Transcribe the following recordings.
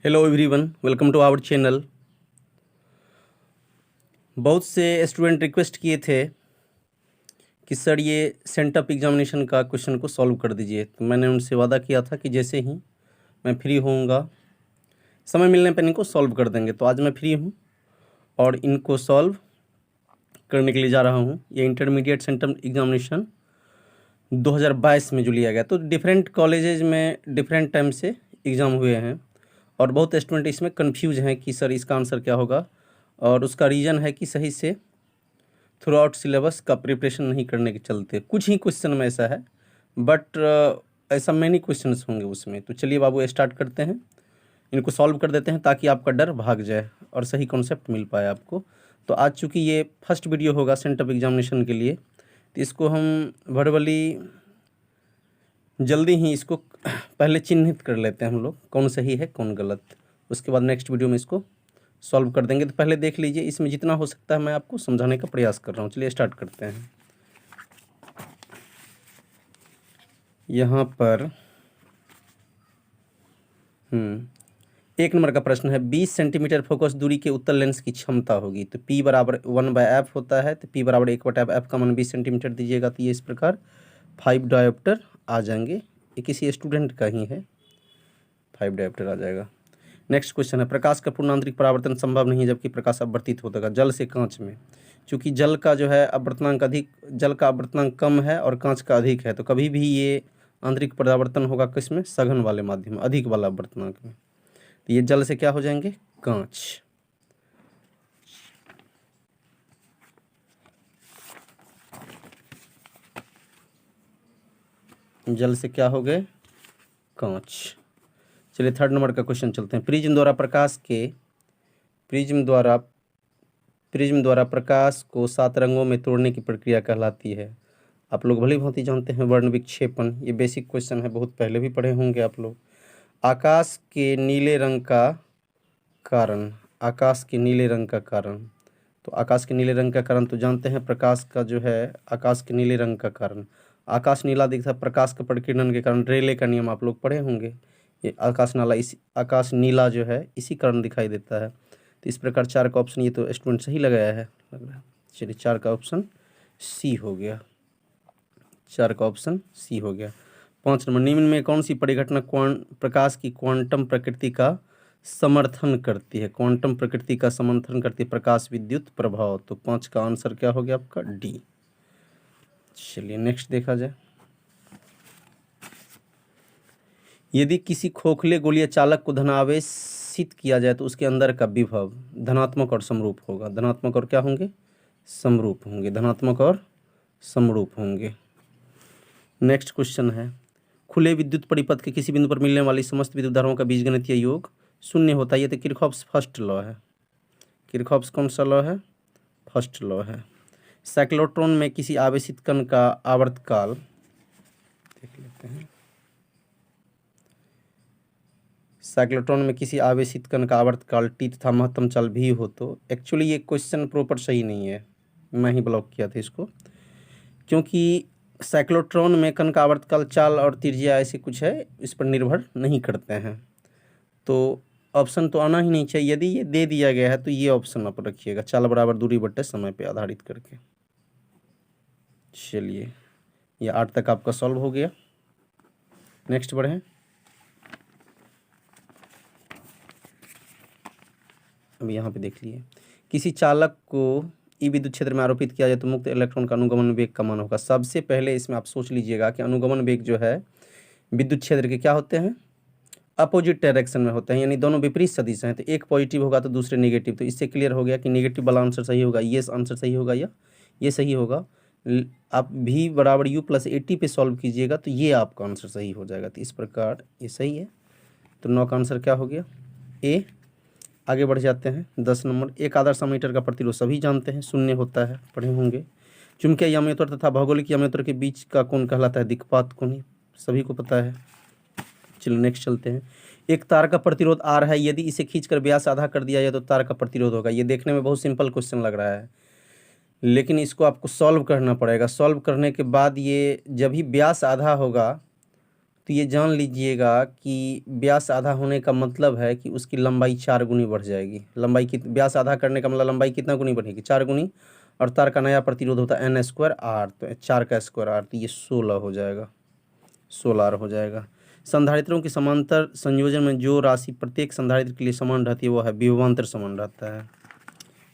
Hello everyone, welcome to our channel. बहुत से student request किए थे कि सर ये सेंटअप एग्जामिनेशन का क्वेश्चन को सॉल्व कर दीजिए। तो मैंने उनसे वादा किया था कि जैसे ही मैं फ्री होऊंगा, समय मिलने पर इनको सॉल्व कर देंगे। तो आज मैं फ्री हूँ और इनको सॉल्व करने के लिए जा रहा हूँ। ये इंटरमीडिएट सेंटअप एग्जामिनेशन 2022 में जो लिया गया, तो डिफरेंट कॉलेजेज में डिफरेंट टाइम से एग्ज़ाम हुए हैं और बहुत स्टूडेंट इसमें कंफ्यूज हैं कि सर इसका आंसर क्या होगा। और उसका रीज़न है कि सही से थ्रू आउट सिलेबस का प्रिपरेशन नहीं करने के चलते कुछ ही क्वेश्चन में ऐसा है, बट ऐसा मैनी क्वेश्चंस होंगे उसमें। तो चलिए बाबू स्टार्ट करते हैं, इनको सॉल्व कर देते हैं ताकि आपका डर भाग जाए और सही कॉन्सेप्ट मिल पाए आपको। तो आज चूँकि ये फर्स्ट वीडियो होगा सेंटअप एग्जामिनेशन के लिए, तो इसको हम वर्बली जल्दी ही इसको पहले चिन्हित कर लेते हैं हम लोग, कौन सही है कौन गलत। उसके बाद नेक्स्ट वीडियो में इसको सॉल्व कर देंगे। तो पहले देख लीजिए, इसमें जितना हो सकता है मैं आपको समझाने का प्रयास कर रहा हूँ। चलिए स्टार्ट करते हैं। यहाँ पर 1 नंबर का प्रश्न है, 20 सेंटीमीटर फोकस दूरी के उत्तल लेंस की क्षमता होगी। तो P बराबर 1/f होता है, तो P बराबर 1/f का मान 20 सेंटीमीटर दीजिएगा तो ये इस प्रकार 5 डायोप्टर आ जाएंगे। ये किसी स्टूडेंट का ही है, 5 डायोप्टर आ जाएगा। नेक्स्ट क्वेश्चन है, प्रकाश का पूर्ण आंतरिक परावर्तन संभव नहीं है जबकि प्रकाश अपवर्तित होता है जल से कांच में। चूँकि जल का जो है अपवर्तनांक अधिक, जल का अपवर्तनांक कम है और कांच का अधिक है, तो कभी भी ये आंतरिक परावर्तन होगा किसमें, सघन वाले माध्यम, अधिक वाला अपवर्तनांक में। तो ये जल से क्या हो जाएंगे, कांच। जल से क्या हो गए, कांच। चलिए थर्ड नंबर का क्वेश्चन चलते हैं। प्रिज्म द्वारा प्रकाश को 7 रंगों में तोड़ने की प्रक्रिया कहलाती है। आप लोग भली भांति जानते हैं वर्ण विक्षेपण। ये बेसिक क्वेश्चन है, बहुत पहले भी पढ़े होंगे आप लोग। आकाश के नीले रंग का कारण, आकाश के नीले रंग का कारण, तो आकाश के नीले रंग का कारण तो जानते हैं, प्रकाश का जो है आकाश के नीले रंग का कारण, आकाश नीला दिखता है प्रकाश का प्रकीर्णन के कारण। रेले का नियम आप लोग पढ़े होंगे। ये आकाश नीला जो है इसी कारण दिखाई देता है। तो इस प्रकार 4 का ऑप्शन, ये तो स्टूडेंट सही लगाया है लग रहा है। चलिए 4 का ऑप्शन सी हो गया, 4 का ऑप्शन सी हो गया। 5 नंबर, निम्न में कौन सी परिघटना प्रकाश की क्वांटम प्रकृति का समर्थन करती है। क्वांटम प्रकृति का समर्थन करती है, प्रकाश विद्युत प्रभाव। तो 5 का आंसर क्या हो गया आपका, डी। चलिए नेक्स्ट देखा जाए। यदि किसी खोखले गोलीय चालक को धनावेशित किया जाए तो उसके अंदर का विभव धनात्मक और समरूप होगा। धनात्मक और क्या होंगे, समरूप होंगे, धनात्मक और समरूप होंगे। नेक्स्ट क्वेश्चन है, खुले विद्युत परिपथ के किसी बिंदु पर मिलने वाली समस्त विद्युत धाराओं का बीजगणितीय योग शून्य होता है। ये तो किरचॉफ्स फर्स्ट लॉ है। किरचॉफ्स कौन सा लॉ है, फर्स्ट लॉ है। साइक्लोट्रॉन में किसी आवेशित कण का आवर्तकाल देख लेते हैं। साइक्लोट्रॉन में किसी आवेशित कण का आवर्तकाल टी तथा महत्तम चाल भी हो। तो एक्चुअली ये क्वेश्चन प्रॉपर सही नहीं है, मैं ही ब्लॉक किया था इसको, क्योंकि साइक्लोट्रॉन में कण का आवर्तकाल चाल और त्रिज्या ऐसे कुछ है, इस पर निर्भर नहीं करते हैं। तो ऑप्शन तो आना ही नहीं चाहिए। यदि ये दे दिया गया है तो ये ऑप्शन आप रखिएगा, चाल बराबर दूरी बट्टे समय पे आधारित करके। चलिए ये 8 तक आपका सॉल्व हो गया। नेक्स्ट बढ़ें। अब यहाँ पे देख लिए, किसी चालक को ई विद्युत क्षेत्र में आरोपित किया जाए तो मुक्त इलेक्ट्रॉन का अनुगमन वेग का मान होगा। सबसे पहले इसमें आप सोच लीजिएगा कि अनुगमन वेग जो है विद्युत क्षेत्र के क्या होते हैं, अपोजिट डायरेक्शन में होते हैं, यानी दोनों विपरीत सदिश हैं। तो एक पॉजिटिव होगा तो दूसरे नेगेटिव। तो इससे क्लियर हो गया कि नेगेटिव वाला आंसर सही होगा, ये आंसर सही होगा या ये सही होगा। आप v बराबर u प्लस 80 पे सॉल्व कीजिएगा तो ये आपका आंसर सही हो जाएगा। तो इस प्रकार ये सही है। तो 9 का आंसर क्या हो गया, ए। आगे बढ़ जाते हैं। 10 नंबर, एक आदर्श एमीटर का प्रतिरोध सभी जानते हैं, शून्य होता है, पढ़े होंगे। चुंबकीय याम्योत्तर तथा भौगोलिक याम्योत्तर के बीच का कोण कहलाता है दिक्पात कोण, सभी को पता है। चलिए नेक्स्ट चलते हैं। एक तार का प्रतिरोध R है, यदि इसे खींचकर व्यास आधा कर दिया जाए तो तार का प्रतिरोध होगा। ये देखने में बहुत सिंपल क्वेश्चन लग रहा है, लेकिन इसको आपको सॉल्व करना पड़ेगा। सॉल्व करने के बाद ये जब ही व्यास आधा होगा तो ये जान लीजिएगा कि व्यास आधा होने का मतलब है कि उसकी लंबाई 4 गुनी बढ़ जाएगी। लंबाई की व्यास आधा करने का मतलब लंबाई कितना गुनी बढ़ेगी? 4 गुनी। और तार का नया प्रतिरोध होता है n² r, तो 4 का स्क्वायर r, तो ये 16 हो जाएगा, 16 हो जाएगा। संधारित्रों के समांतर संयोजन में जो राशि प्रत्येक संधारित्र के लिए समान रहती है वो है विभवांतर समान रहता है।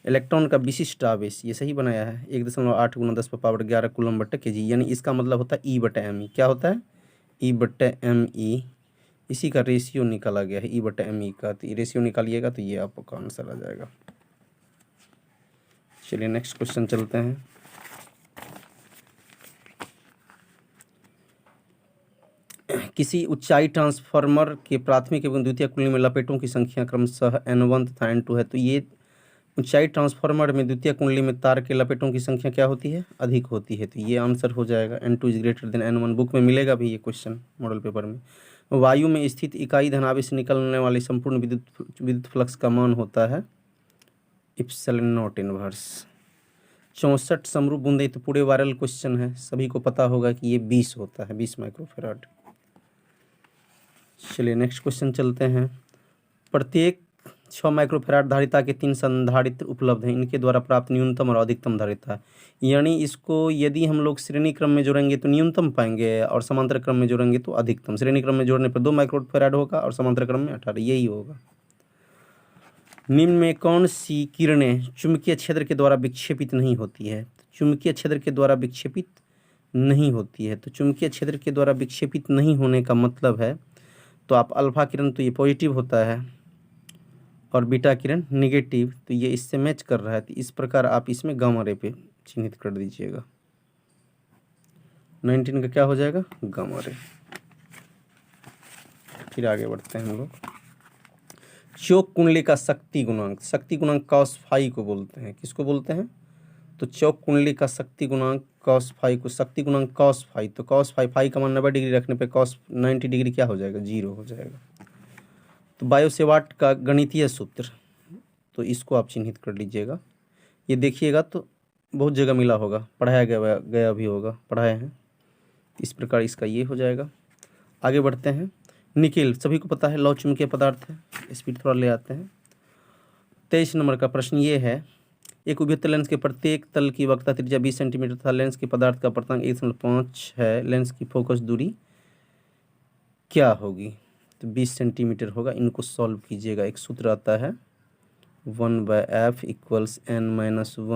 इलेक्ट्रॉन का विशिष्ट आवेश ये सही बनाया है 1.8 × 10⁻11 कूलम/kg, यानी इसका मतलब होता है E/me। क्या होता है? E/me। इसी का रेशियो निकाला गया है E/me का, तो रेशियो निकालिएगा तो ये आपका आंसर आ जाएगा। चलिए नेक्स्ट क्वेश्चन चलते हैं। किसी ऊंचाई ट्रांसफार्मर के प्राथमिक एवं द्वितीयक कुंडली में लपेटों की संख्या क्रमशः n1 तथा n2 है। तो ये ऊंचाई ट्रांसफार्मर में द्वितीय कुंडली में तार के लपेटों की संख्या क्या होती है? अधिक होती है, तो ये आंसर हो जाएगा n2 > n1। बुक में मिलेगा भी ये क्वेश्चन, मॉडल पेपर में। वायु में स्थित इकाई धनावेश से निकलने वाली संपूर्ण विद्युत फ्लक्स का मान होता है ε0 इनवर्स। 64 समरूप बूंदे, तो पूरे वायरल क्वेश्चन है, सभी को पता होगा कि ये 20 होता है, 20 माइक्रोफैराड। चलिए नेक्स्ट क्वेश्चन चलते हैं। प्रत्येक 6 माइक्रोफैराड धारिता के 3 संधारित्र उपलब्ध हैं, इनके द्वारा प्राप्त न्यूनतम और अधिकतम धारिता। यानी इसको यदि हम लोग श्रेणी क्रम में जोड़ेंगे तो न्यूनतम पाएंगे और समांतर क्रम में जोड़ेंगे तो अधिकतम। श्रेणी क्रम में जोड़ने पर 2 माइक्रोफैराड होगा और समांतर क्रम में 18, यही होगा। निम्न में कौन सी किरणें चुंबकीय क्षेत्र के द्वारा विक्षेपित नहीं होती है? चुंबकीय क्षेत्र के द्वारा विक्षेपित नहीं होती है, तो चुंबकीय क्षेत्र के द्वारा विक्षेपित नहीं होने का मतलब है, तो आप अल्फा किरण तो ये पॉजिटिव होता है और बीटा किरण नेगेटिव, तो ये इससे मैच कर रहा है, तो इस प्रकार आप इसमें गामा रे पे चिन्हित कर दीजिएगा। 19 का क्या हो जाएगा? Gamma ray. फिर आगे बढ़ते हैं हम लोग। चौक कुंडली का शक्ति गुणांक, शक्ति गुणांक cos फाई को बोलते हैं। किसको बोलते हैं? तो चौक कुंडली का शक्ति गुणांक cos फाई को, शक्ति गुणांक cos फाई, तो cos फाई का मान 90 डिग्री रखने पे cos 90 डिग्री क्या हो जाएगा? 0 हो जाएगा। तो बायो-सेवार्ट का गणितीय सूत्र, तो इसको आप चिन्हित कर लीजिएगा। ये देखिएगा तो बहुत जगह मिला होगा, पढ़ाया गया भी होगा, पढ़ाए हैं। इस प्रकार इसका ये हो जाएगा। आगे बढ़ते हैं। निकेल सभी को पता है लौह चुंबकीय पदार्थ है। स्पीड थोड़ा ले आते हैं। 23 नंबर का प्रश्न ये है, एक उभयतल लेंस के प्रत्येक तल की वक्रता त्रिज्या 20 सेंटीमीटर तथा लेंस के पदार्थ का अपर्तनांक 1.5 है। लेंस की फोकस दूरी क्या होगी? तो 20 सेंटीमीटर होगा। इनको सॉल्व कीजिएगा। एक सूत्र आता है 1/f = n-1 ×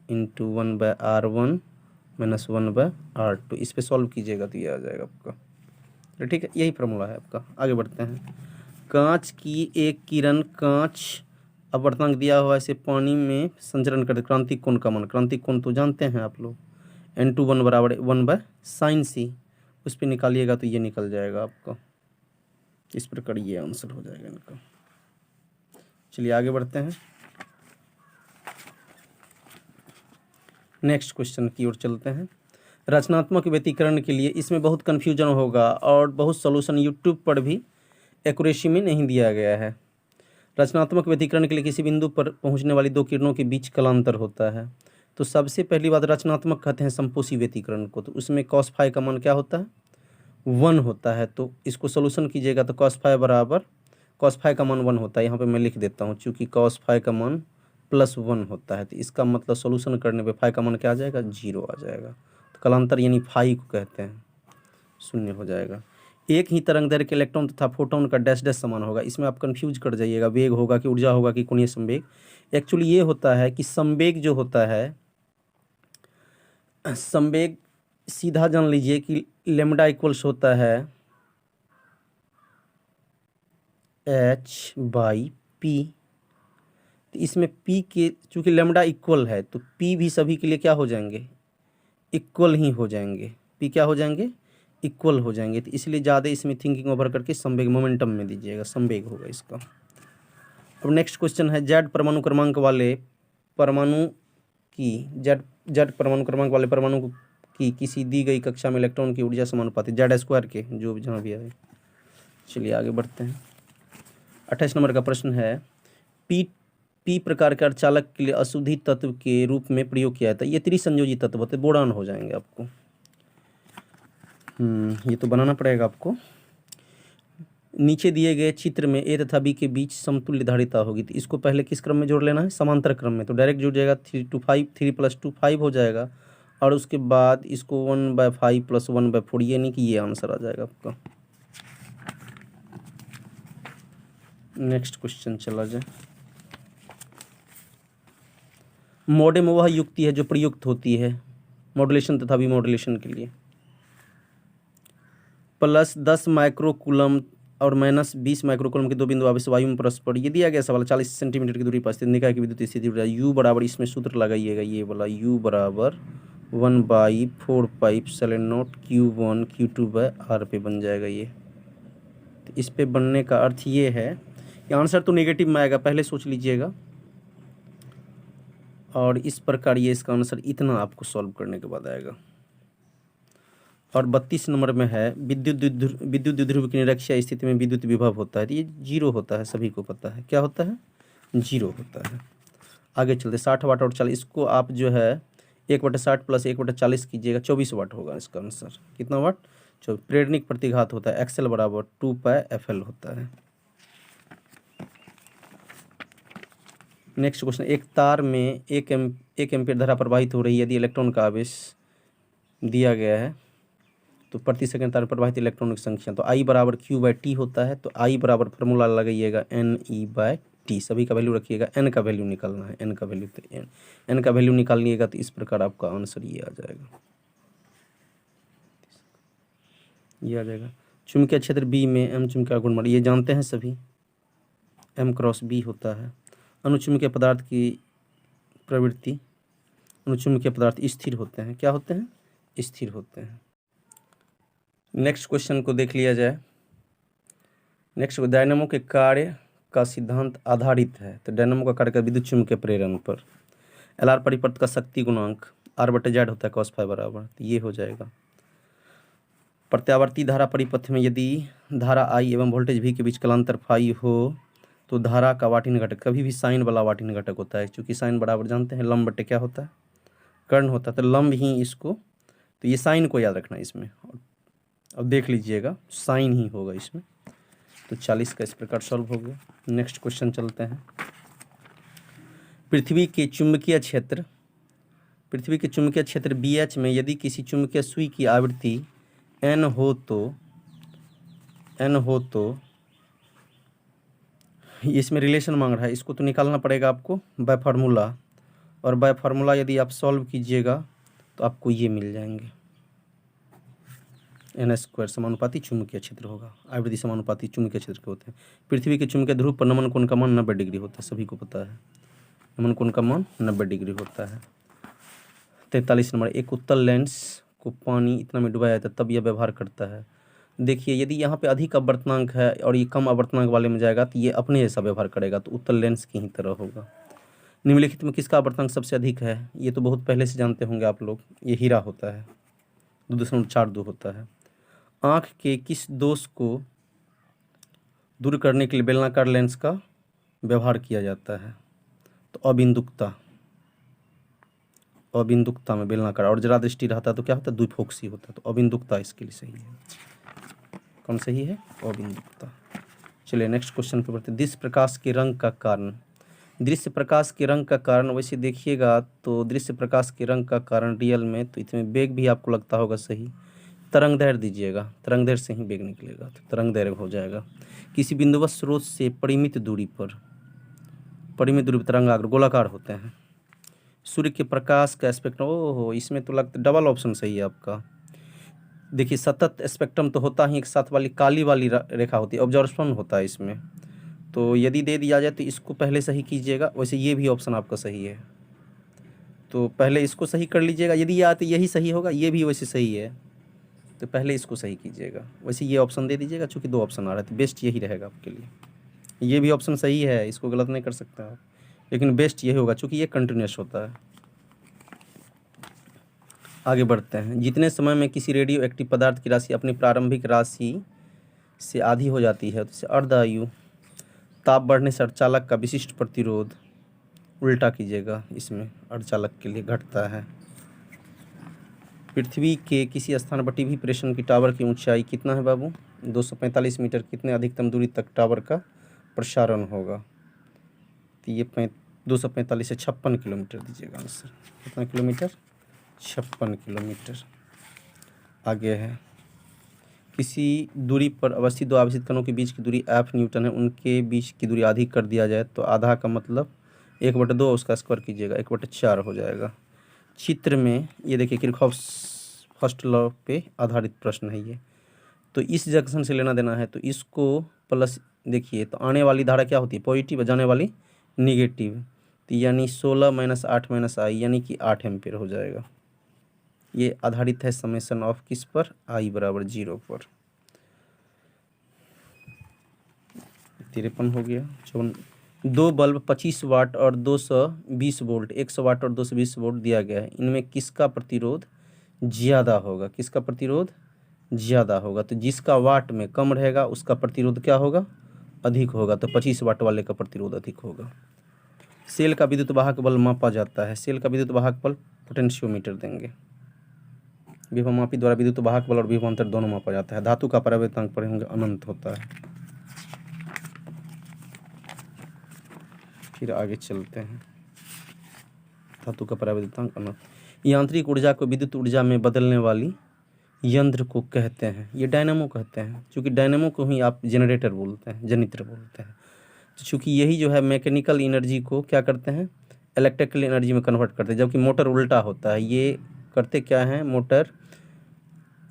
1/r1 - 1/r2। इस पे सॉल्व कीजिएगा तो ये आ जाएगा आपका। तो ठीक है, यही फॉर्मूला है आपका। आगे बढ़ते हैं। कांच की एक किरण कांच अपर्तनांक दिया हुआ ऐसे पानी में संचरण करते क्रांतिक कोण का मान, क्रांतिक कोण तो जानते हैं आप लोग, n2 = 1/sin c, उस पर निकालिएगा तो ये निकल जाएगा आपका। इस प्रकार ये आंसर हो जाएगा इनका। चलिए आगे बढ़ते हैं। नेक्स्ट क्वेश्चन की ओर चलते हैं। रचनात्मक व्यतिकरण के लिए इसमें बहुत कन्फ्यूजन होगा और बहुत सॉल्यूशन यूट्यूब पर भी एक्यूरेसी में नहीं दिया गया है। रचनात्मक व्यतिकरण के लिए किसी बिंदु पर पहुंचने वाली 2 किरणों के बीच कलांतर होता है। तो सबसे पहली बात, रचनात्मक कहते हैं संपोषी व्यतिकरण को, तो उसमें cos फाई का मान क्या होता है? 1 होता है। तो इसको सोल्यूशन कीजिएगा तो cos फाई का मान 1 होता है। यहाँ पे मैं लिख देता हूँ, चूँकि cos फाई का मान +1 होता है, तो इसका मतलब सोल्यूशन करने पे फाई का मान क्या आ जाएगा? 0 आ जाएगा। तो कलांतर यानी फाई को कहते हैं, 0 हो जाएगा। एक ही तरंग दैर्घ्य के इलेक्ट्रॉन तथा फोटोन का डैश डैश समान होगा। इसमें आप कंफ्यूज कर जाइएगा, वेग होगा कि ऊर्जा होगा कि कोणीय संवेग। एक्चुअली ये होता है कि संवेग जो होता है, संवेग सीधा जान लीजिए कि लेमडा इक्वल्स होता है h/p। तो इसमें p के चूँकि लेमडा इक्वल है तो p भी सभी के लिए क्या हो जाएंगे? इक्वल ही हो जाएंगे। p क्या हो जाएंगे? इक्वल हो जाएंगे। तो इसलिए ज़्यादा इसमें थिंकिंग ओवर करके संवेग मोमेंटम में दीजिएगा, संवेग होगा इसका। अब नेक्स्ट क्वेश्चन है, जेड परमाणु क्रमांक वाले परमाणु की किसी दी गई कक्षा में इलेक्ट्रॉन की ऊर्जा समानुपाती Z² के, जो जहाँ भी आए। चलिए आगे बढ़ते हैं। 28 नंबर का प्रश्न है, पी प्रकार के अर्धचालक के लिए अशुद्धि तत्व के रूप में प्रयोग किया जाता है। ये त्रिसंयोजी तत्व होते, बोरान हो जाएंगे आपको। ये तो बनाना पड़ेगा आपको। नीचे दिए गए चित्र में ए तथा बी के बीच समतुल्य धारिता होगी, तो इसको पहले किस क्रम में जोड़ लेना है, समांतर क्रम में। तो डायरेक्ट जुड़ जाएगा 3 to 5, 3 + 2 5 हो जाएगा, और उसके बाद इसको 1/5 + 1/4, ये नहीं कि ये आंसर आ जाएगा आपका। नेक्स्ट क्वेश्चन चला जाए। मॉडेम वह युक्ति है जो प्रयुक्त होती है मॉड्यूलेशन तथा विमॉड्यूलेशन के लिए। +10 माइक्रोकूलम और -20 माइक्रोकूलम के दो बिंदु आवेश वायु में परस्पर, ये दिया गया सवाल 40 सेंटीमीटर की दूरी पर स्थित निकाय की विद्युत स्थिति यू बराबर, इसमें सूत्र लगाइएगा ये वाला, यू बराबर 1/4πε0 Q1 Q2/R पे बन जाएगा ये। तो इस पे बनने का अर्थ ये है कि आंसर तो नेगेटिव में आएगा, पहले सोच लीजिएगा। और इस प्रकार ये इसका आंसर इतना आपको सॉल्व करने के बाद आएगा। और 32 नंबर में है विद्युत द्विध्रुव की निरक्षीय स्थिति में विद्युत विभव होता है, तो ये 0 होता है, सभी को पता है। क्या होता है? 0 होता है। आगे चलते 60 वाट और 40, इसको आप जो है 1/60 + 1/40 कीजिएगा, 24 वाट होगा इसका आंसर। कितना वाट? जो प्रेरणिक प्रतिघात होता है XL बराबर 2πfL होता है। नेक्स्ट क्वेश्चन, एक तार में 1 एम्पीयर धारा प्रवाहित हो रही है, यदि इलेक्ट्रॉन का आवेश दिया गया है तो प्रति सेकंड तार में प्रवाहित इलेक्ट्रॉनों की संख्या, तो I बराबर Q/T होता है। तो I बराबर फार्मूला लगाइएगा NE/T, सभी का वैल्यू रखिएगा, N का वैल्यू निकालना है, N का वैल्यू, तो N का वैल्यू निकालिएगा तो इस प्रकार आपका आंसर ये आ जाएगा, ये आ जाएगा। चुंबकीय क्षेत्र B में M चुंबकीय गुणमान, ये जानते हैं सभी, M×B होता है। अनुचुंबकीय पदार्थ की प्रवृत्ति, अनुचुंबकीय पदार्थ स्थिर होते हैं। क्या होते हैं? स्थिर होते हैं। नेक्स्ट क्वेश्चन को देख लिया जाए। नेक्स्ट, डायनामो के कार्य का सिद्धांत आधारित है, तो डायनामो का कार्य का विद्युत चुंबकीय प्रेरण पर। LR परिपथ का शक्ति गुणांक R/Z होता है cos φ बराबर, तो ये हो जाएगा। प्रत्यावर्ती धारा परिपथ में यदि धारा I एवं वोल्टेज V के बीच कलांतर फाई हो तो धारा का वाटिन घटक कभी भी साइन वाला वाटिन घटक होता है, क्योंकि साइन बराबर जानते हैं लंब बटे क्या होता है, कर्ण होता है, तो लंब ही इसको, तो ये साइन को याद रखना इसमें। अब देख लीजिएगा साइन ही होगा इसमें। तो 40 का इस प्रकार सॉल्व हो गया। नेक्स्ट क्वेश्चन चलते हैं। पृथ्वी के चुंबकीय क्षेत्र BH में यदि किसी चुंबकीय सुई की आवृत्ति n हो तो इसमें रिलेशन मांग रहा है, इसको तो निकालना पड़ेगा आपको बाय फार्मूला, और बाय फार्मूला यदि आप सॉल्व कीजिएगा तो आपको ये मिल जाएंगे, n² समानुपाती चुंबकीय क्षेत्र होगा। आवृत्ति समानुपाती चुंबकीय क्षेत्र के होते हैं। पृथ्वी के चुंबकीय ध्रुव पर नमन कोण का मान 90 डिग्री होता है, सभी को पता है, नमन कोण का मान 90 डिग्री होता है। 43 नंबर, एक उत्तल लेंस को पानी इतना में डुबाया जाता है तब यह व्यवहार करता है। देखिए यदि यहाँ पे अधिक अपवर्तनांक है और ये कम अपवर्तनांक वाले में जाएगा तो ये अपने जैसा व्यवहार करेगा, तो उत्तल लेंस की ही तरह होगा। निम्नलिखित में किसका अपवर्तनांक सबसे अधिक है? ये तो बहुत पहले से जानते होंगे आप लोग, ये हीरा होता है, 2.42 होता है। आँख के किस दोष को दूर करने के लिए बेलनाकार लेंस का व्यवहार किया जाता है? तो अबिंदुकता में बेलनाकार, और जरा दृष्टि रहता है तो क्या होता है? द्विफोक्सी होता है, तो अबिंदुकता इसके लिए सही है। कौन सही है? अबिंदुकता। चलिए नेक्स्ट क्वेश्चन पे बढ़ते हैं। दृश्य प्रकाश के रंग का कारण, वैसे देखिएगा तो दृश्य प्रकाश के रंग का कारण रियल में, तो इसमें वेग भी आपको लगता होगा सही, तरंग दैर्घ्य दीजिएगा, तरंग दैर्घ्य से ही वेग निकलेगा, तो तरंग दैर्घ्य हो जाएगा। किसी बिंदुवत स्रोत से परिमित दूरी पर तरंगाग्र गोलाकार होते हैं। सूर्य के प्रकाश का स्पेक्ट्रम, ओहो इसमें तो लगता डबल ऑप्शन सही है आपका। देखिए सतत स्पेक्ट्रम तो होता ही एक साथ वाली काली वाली रेखा होती है, ऑब्जर्वेशन होता है इसमें, तो यदि दे दिया जाए तो इसको पहले सही कीजिएगा। वैसे ये भी ऑप्शन आपका सही है, तो पहले इसको सही कर लीजिएगा, यदि या तो यही सही होगा, ये भी वैसे सही है, तो पहले इसको सही कीजिएगा। वैसे ये ऑप्शन दे दीजिएगा, चूँकि 2 ऑप्शन आ रहा है तो बेस्ट यही रहेगा आपके लिए। ये भी ऑप्शन सही है, इसको गलत नहीं कर सकते आप, लेकिन बेस्ट यही होगा चूँकि ये कंटिन्यूस होता है। आगे बढ़ते हैं। जितने समय में किसी रेडियो एक्टिव पदार्थ की राशि अपनी प्रारंभिक राशि से आधी हो जाती है, तो अर्धायु ताप बढ़ने से अर्धचालक का विशिष्ट प्रतिरोध उल्टा कीजिएगा, इसमें अर्धचालक के लिए घटता है। पृथ्वी के किसी स्थान पर टीवी प्रेषण की टावर की ऊंचाई कितना है बाबू? 245 मीटर कितने अधिकतम दूरी तक टावर का प्रसारण होगा? तो ये 245 से 56 किलोमीटर दीजिएगा आंसर। कितना किलोमीटर? 56 किलोमीटर। आगे है, किसी दूरी पर अवस्थित दो आवेशित कणों के बीच की दूरी f न्यूटन है, उनके बीच की दूरी आधी कर दिया जाए तो आधा का मतलब 1/2 उसका स्क्वायर कीजिएगा, 1/4 हो जाएगा। चित्र में ये देखिए किरचॉफ फर्स्ट लॉ पे आधारित प्रश्न है ये। तो इस जंक्शन से लेना देना है, तो इसको प्लस देखिए, तो आने वाली धारा क्या होती है? पॉजिटिव, जाने वाली निगेटिव। तो यानी 16 - 8 - I यानी कि 8 एम्पीयर हो जाएगा। ये आधारित है समेशन ऑफ किस पर? I = 0 पर। 53 हो गया। 2 बल्ब 25 वाट और 220 वोल्ट, 100 वाट और 220 वोल्ट दिया गया है, इनमें किसका प्रतिरोध ज़्यादा होगा? किसका प्रतिरोध ज़्यादा होगा? तो जिसका वाट में कम रहेगा उसका प्रतिरोध क्या होगा? अधिक होगा। तो 25 वाट वाले का प्रतिरोध अधिक होगा। सेल का विद्युत वाहक बल मापा जाता है। सेल का विद्युत वाहक बल पोटेंशियोमीटर देंगे। विभवमापी द्वारा विद्युत वाहक बल और विभवांतर दोनों मापा जाता है। धातु का परावर्तनांक पढ़े होंगे, अनंत होता है। फिर आगे चलते हैं, धातु का परावर्तनांक अनंत। यांत्रिक ऊर्जा को विद्युत ऊर्जा में बदलने वाली यंत्र को कहते हैं, ये डायनेमो कहते हैं। क्योंकि डायनेमो को ही आप जनरेटर बोलते हैं, जनित्र बोलते हैं। तो चूँकि यही जो है मैकेनिकल एनर्जी को क्या करते हैं? इलेक्ट्रिकल एनर्जी में कन्वर्ट करते हैं, जबकि मोटर उल्टा होता है। ये करते क्या हैं? मोटर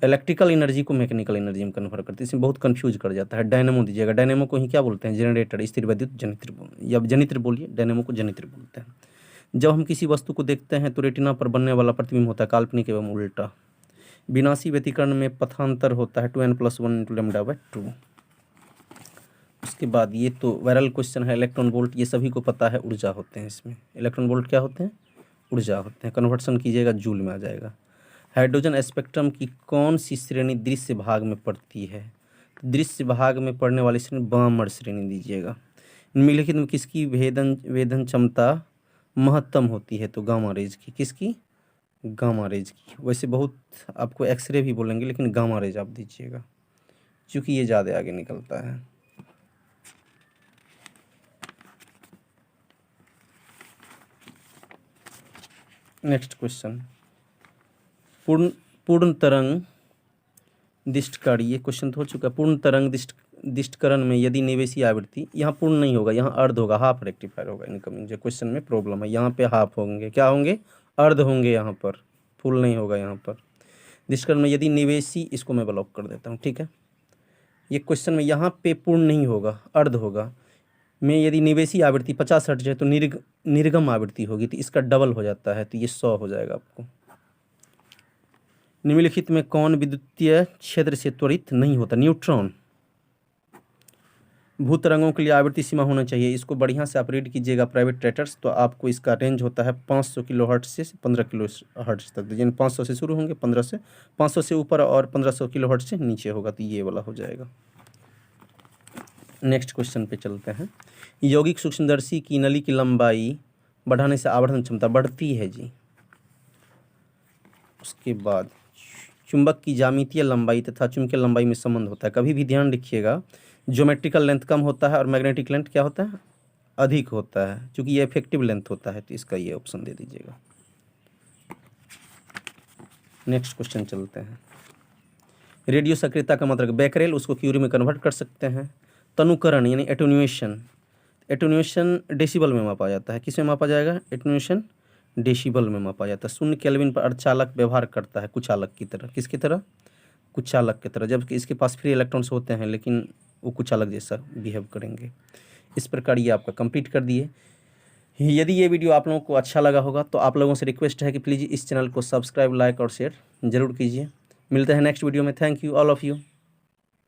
इलेक्ट्रिकल एनर्जी को मैकेनिकल एनर्जी में कन्वर्ट करते हैं। इसमें बहुत कंफ्यूज कर जाता है। डायनेमो दीजिएगा। डायनेमो को ही क्या बोलते हैं? जनरेटर, स्थिर विद्युत जनित्र, या जनित्र बोलिए, डायनेमो को जनित्र बोलते हैं। जब हम किसी वस्तु को देखते हैं तो रेटिना पर बनने वाला प्रतिबिंब होता है काल्पनिक एवं उल्टा। विनाशी व्यतिकरण में पथांतर होता है 2n + 1 × λ/2। उसके बाद ये तो वायरल क्वेश्चन है, इलेक्ट्रॉन वोल्ट, ये सभी को पता है, ऊर्जा होते हैं इसमें। इलेक्ट्रॉन वोल्ट क्या होते हैं? ऊर्जा होते हैं। कन्वर्सन कीजिएगा, जूल में आ जाएगा। हाइड्रोजन स्पेक्ट्रम की कौन सी श्रेणी दृश्य भाग में पड़ती है? दृश्य भाग में पड़ने वाली श्रेणी बामर श्रेणी दीजिएगा। निम्नलिखित में किसकी वेदन क्षमता महत्तम होती है? तो गामा रेज की। किसकी? गामा रेज की। वैसे बहुत आपको एक्सरे भी बोलेंगे, लेकिन गामा रेज आप दीजिएगा क्योंकि ये ज़्यादा आगे निकलता है। नेक्स्ट क्वेश्चन, पूर्ण तरंग दिष्टकारी, ये क्वेश्चन तो हो चुका है। पूर्ण तरंग दिष्टकरण में यदि निवेशी आवृत्ति, यहाँ पूर्ण नहीं होगा, यहाँ अर्ध होगा, हाफ रेक्टिफायर होगा। इनकमिंग जो क्वेश्चन में प्रॉब्लम है, यहाँ पे हाफ होंगे, क्या होंगे? अर्ध होंगे, यहाँ पर फुल नहीं होगा। यहाँ पर दिष्टकरण में यदि निवेशी, इसको मैं ब्लॉक कर देता हूँ, ठीक है। ये क्वेश्चन में यहाँ पे पूर्ण नहीं होगा, अर्ध होगा। में यदि निवेशी आवृत्ति 50 हर्ट्ज है तो निर्गम आवृत्ति होगी, तो इसका डबल हो जाता है, तो ये 100 हो जाएगा आपको। निम्नलिखित में कौन विद्युतीय क्षेत्र से त्वरित नहीं होता? न्यूट्रॉन। भूतरंगों के लिए आवृत्ति सीमा होना चाहिए, इसको बढ़िया से आप रीड कीजिएगा प्राइवेट ट्रेटर्स, तो आपको इसका रेंज होता है 500 किलोहर्ट्ज से 15 किलोहर्ट्ज तक। यानी 500 से शुरू होंगे, 500 से ऊपर और 1500 किलोहर्ट्ज से नीचे होगा, तो ये वाला हो जाएगा। नेक्स्ट क्वेश्चन पे चलते हैं। यौगिक सूक्ष्मदर्शी की नली की लंबाई बढ़ाने से आवर्धन क्षमता बढ़ती है जी। उसके बाद चुंबक की ज्यामितीय लंबाई तथा चुंबकीय लंबाई में संबंध होता है। कभी भी ध्यान रखिएगा, ज्योमेट्रिकल लेंथ कम होता है और मैग्नेटिक लेंथ क्या होता है? अधिक होता है, क्योंकि ये इफेक्टिव लेंथ होता है। तो इसका ये ऑप्शन दे दीजिएगा। नेक्स्ट क्वेश्चन चलते हैं। रेडियो सक्रियता का मतलब बैकरेल, उसको क्यूरी में कन्वर्ट कर सकते हैं। तनुकरण यानी एटेन्यूएशन, एटेन्यूएशन डेसिबल में मापा जाता है। किस में मापा जाएगा? एटेन्यूएशन डेसिबल में मापा जाता है। 0 केल्विन पर अर्धचालक व्यवहार करता है कुचालक की तरह। किसकी तरह? कुचालक की तरह, जबकि इसके पास फ्री इलेक्ट्रॉन्स होते हैं, लेकिन वो कुचालक जैसा बिहेव करेंगे। इस प्रकार ये आपका कंप्लीट कर दिए। यदि ये वीडियो आप लोगों को अच्छा लगा होगा तो आप लोगों से रिक्वेस्ट है कि प्लीज़ इस चैनल को सब्सक्राइब, लाइक और शेयर जरूर कीजिए। मिलते हैं नेक्स्ट वीडियो में। Thank you all of you.